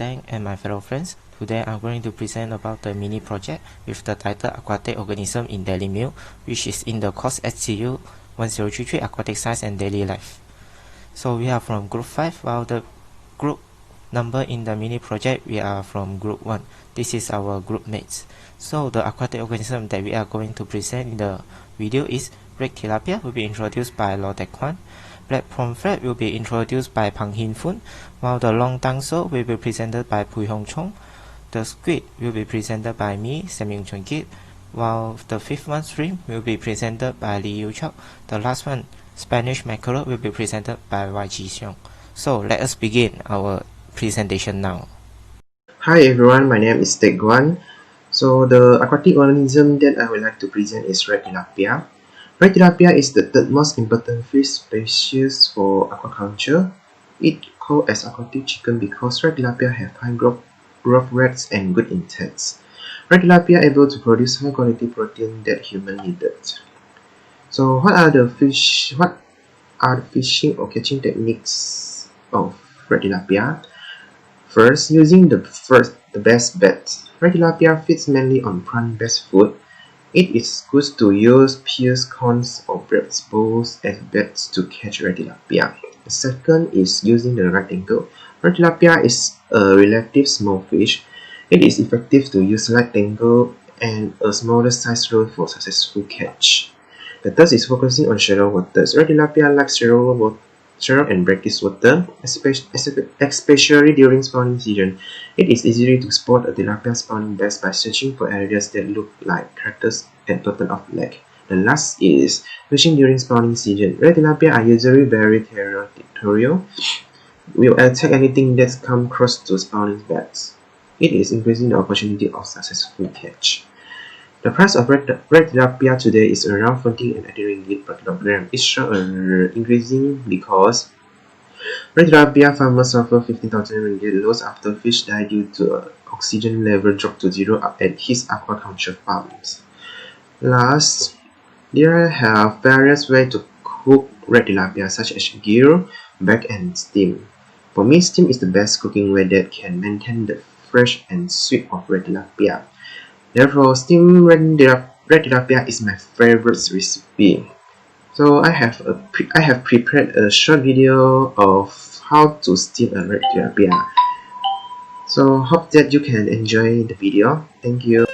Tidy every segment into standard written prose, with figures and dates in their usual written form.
Teng and my fellow friends. Today I'm going to present about the mini project with the title Aquatic Organism in Daily Meal, which is in the course SCU 1033 Aquatic Science and Daily Life. So we are from group 5, while the group number in the mini project we are from group 1. This is our group mates. So the aquatic organism that we are going to present in the video is red tilapia, will be introduced by Lo Tek Kwan. Black pomfret will be introduced by Pang Hin Fun, while the long tongue sole will be presented by Pui Hong Chong. The squid will be presented by me, Sam Yung Chun Kit, while the fifth one, shrimp, will be presented by Li Yu Chok. The last one, Spanish mackerel, will be presented by Y Ji Xiong. So let us begin our presentation now. Hi everyone, my name is Teng Guan. So the aquatic organism that I would like to present is red tilapia. Red tilapia is the third most important fish species for aquaculture. It called as aquatic chicken because red tilapia have high growth rates and good intakes. Red tilapia able to produce high quality protein that humans needed. So what are the fishing or catching techniques of red tilapia? First, using the best bait. Red tilapia feeds mainly on plant-based food. It is good to use pears, corns, or bread balls as baits to catch red tilapia. The second is using the right angle. Red tilapia is a relatively small fish. It is effective to use light angle and a smaller size rod for successful catch. The third is focusing on shallow waters. Red tilapia likes shallow and brackish water, especially during spawning season. It is easy to spot a tilapia spawning best by searching for areas that look like craters at bottom of lake. The last is fishing during spawning season. Red tilapia are usually very territorial, will attack anything that comes close to spawning beds. It is increasing the opportunity of successful catch. The price of red tilapia today is around 40 and 80 ringgit per kilogram. It's increasing because red tilapia farmers suffer 15,000 ringgit loss after fish die due to oxygen level drop to zero at his aquaculture farms. Last, there have various ways to cook red tilapia such as grill, bake and steam. For me, steam is the best cooking way that can maintain the fresh and sweet of red tilapia. Therefore, steamed red tilapia is my favorite recipe. So I have prepared a short video of how to steam a red tilapia. So hope that you can enjoy the video. Thank you.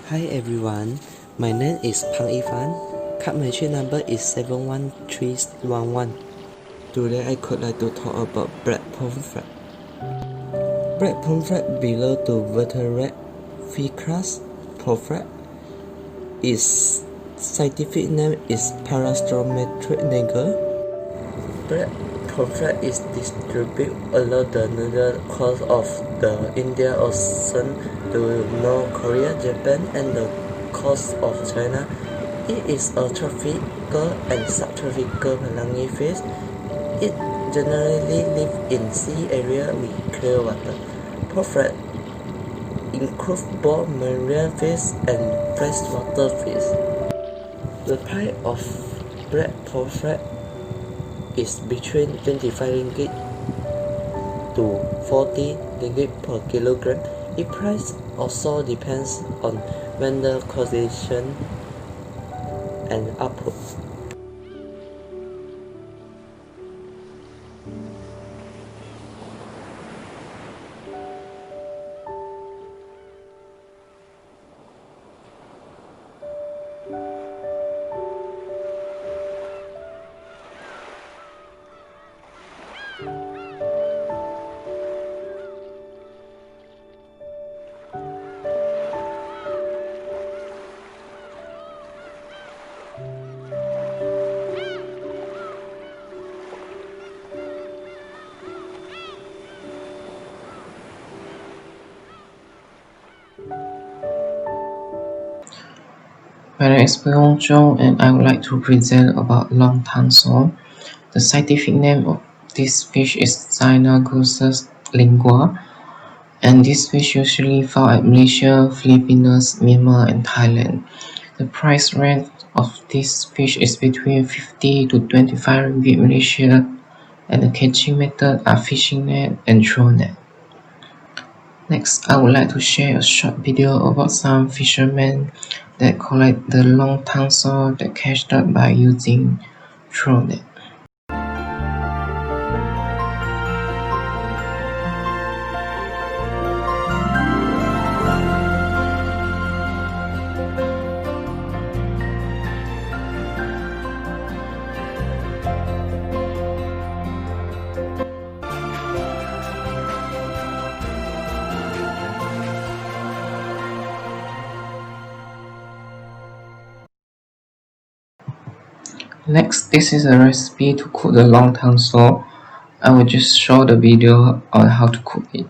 Hi everyone, my name is Pang Ifan. Card entry number is 71311. Today I could like to talk about black pomfret. Black pomfret belong to vertebrate fish class pomfret. Its scientific name is Parastrometric niger. Black pomfret is distributed along the northern coast of the Indian Ocean to North Korea, Japan, and the coast of China. It is a tropical and subtropical marine fish. It generally lives in sea area with clear water. Pomfret include both marine fish and freshwater fish. The price of black pomfret is between 25 ringgit to 40 ringgit per kilogram. Its price also depends on vendor condition and output. My name is Pui Hong Chong and I would like to present about long tongue sole. The scientific name of this fish is Cynogusus lingua, and this fish usually found at Malaysia, Philippines, Myanmar, and Thailand. The price range of this fish is between 50 to 25 ringgit Malaysia, and the catching method are fishing net and throw net. Next, I would like to share a short video about some fishermen that collect the long tongue saw that catch up by using throw net. Next, this is a recipe to cook the long tongue saw. I will just show the video on how to cook it.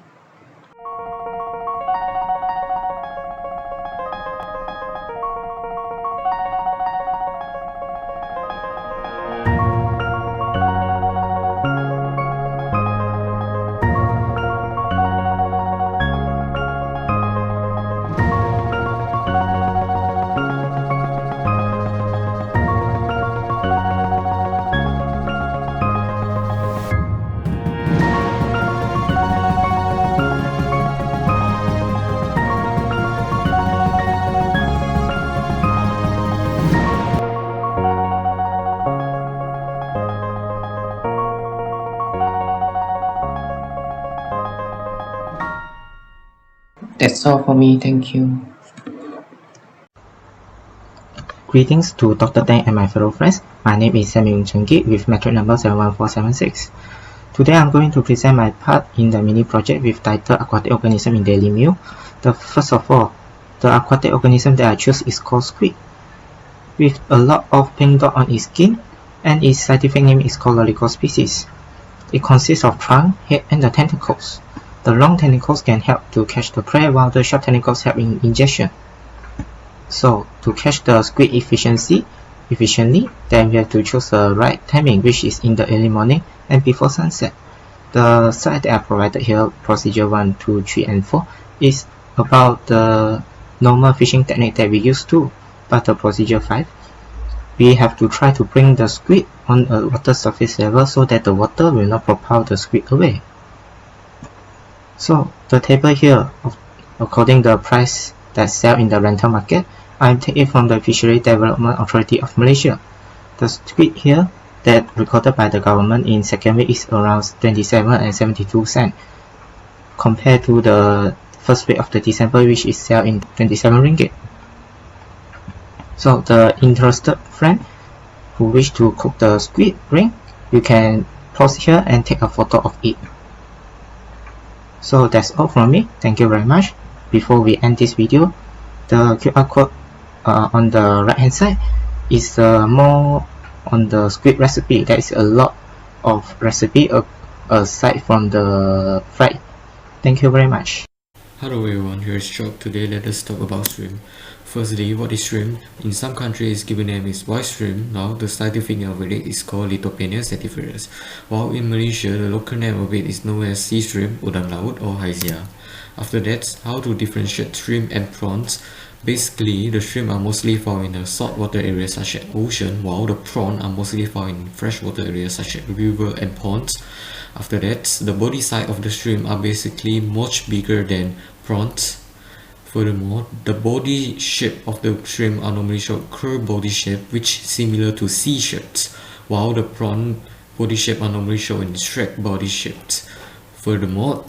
That's all for me, thank you. Greetings to Dr. Teng and my fellow friends. My name is Samuel Chengki with metric number 71476. Today I'm going to present my part in the mini project with title Aquatic Organism in Daily Meal. First of all, the aquatic organism that I choose is called squid, with a lot of pink dot on its skin, and its scientific name is called Lolico species. It consists of trunk, head, and the tentacles. The long tentacles can help to catch the prey, while the short tentacles help in ingestion. So, to catch the squid efficiently, then we have to choose the right timing, which is in the early morning and before sunset. The site that I provided here, procedure 1, 2, 3, and 4, is about the normal fishing technique that we used to, but the procedure 5, we have to try to bring the squid on a water surface level so that the water will not propel the squid away. So, the table here, according to the price that sell in the rental market, I take it from the Fishery Development Authority of Malaysia. The squid here that recorded by the government in second week is around 27 and 72 cents, compared to the first week of the December, which is sell in 27 ringgit. So the interested friend who wish to cook the squid ring, you can pause here and take a photo of it. So that's all from me. Thank you very much. Before we end this video, the QR code on the right hand side is more on the squid recipe. There is a lot of recipe aside from the fried. Thank you very much. Hello everyone, here is Chok. Today let us talk about shrimp. Firstly, what is shrimp? In some countries, given name is white shrimp. Now, the scientific name of it is called Lithophenia sativarius. While in Malaysia, the local name of it is known as sea shrimp, udang laut, or haizia. After that, how to differentiate shrimp and prawns? Basically, the shrimp are mostly found in the saltwater areas such as ocean, while the prawns are mostly found in freshwater areas such as river and ponds. After that, the body size of the shrimp are basically much bigger than prawns. Furthermore, the body shape of the shrimp are normally shown curved body shape, which is similar to C shapes, while the prawn body shape are normally shown in straight body shapes. Furthermore,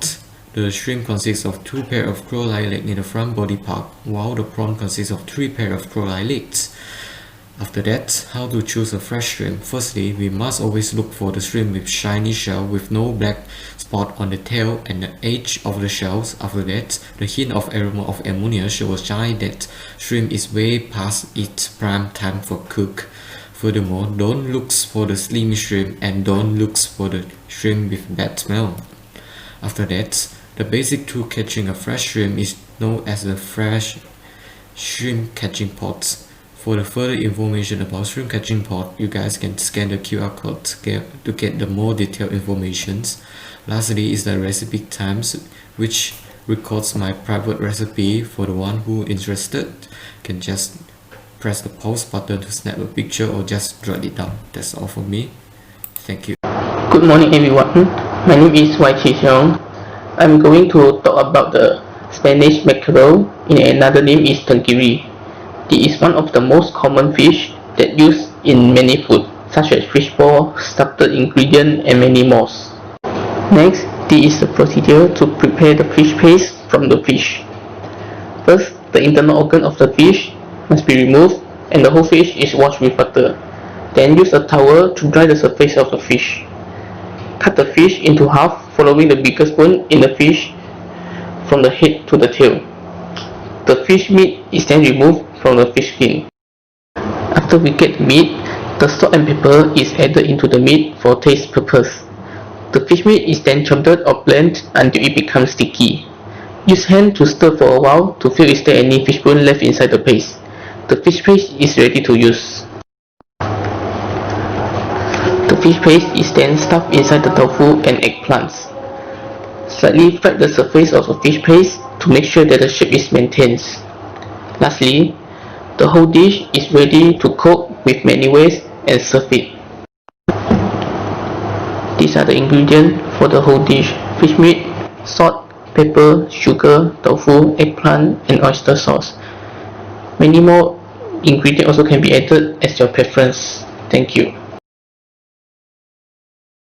the shrimp consists of 2 pairs of crawleye legs in the front body part, while the prawn consists of 3 pairs of crawleye legs. After that, how to choose a fresh shrimp? Firstly, we must always look for the shrimp with shiny shell with no black spot on the tail and the edge of the shells. After that, the hint of aroma of ammonia shows a sign that shrimp is way past its prime time for cook. Furthermore, don't look for the slim shrimp and don't look for the shrimp with bad smell. After that, the basic tool catching a fresh shrimp is known as the fresh shrimp catching pots. For the further information about shrimp catching pot, you guys can scan the QR code to get the more detailed informations. Lastly is the recipe times, which records my private recipe. For the one who interested, can just press the pause button to snap a picture or just jot it down. That's all for me. Thank you. Good morning everyone, my name is Y Xiong. I'm going to talk about the Spanish mackerel, in another name is tengiri. It is one of the most common fish that used in many food, such as fishball, starter ingredient and many more. Next, this is the procedure to prepare the fish paste from the fish. First, the internal organ of the fish must be removed and the whole fish is washed with water. Then use a towel to dry the surface of the fish. Cut the fish into half, following the biggest bone in the fish from the head to the tail. The fish meat is then removed from the fish skin. After we get the meat, the salt and pepper is added into the meat for taste purpose. The fish meat is then chopped or blended until it becomes sticky. Use hand to stir for a while to feel if there any fish bone left inside the paste. The fish paste is ready to use. The fish paste is then stuffed inside the tofu and eggplants. Slightly fry the surface of the fish paste to make sure that the shape is maintained. Lastly, the whole dish is ready to cook with many ways and serve it. These are the ingredients for the whole dish: fish meat, salt, pepper, sugar, tofu, eggplant and oyster sauce. Many more ingredients also can be added as your preference. Thank you.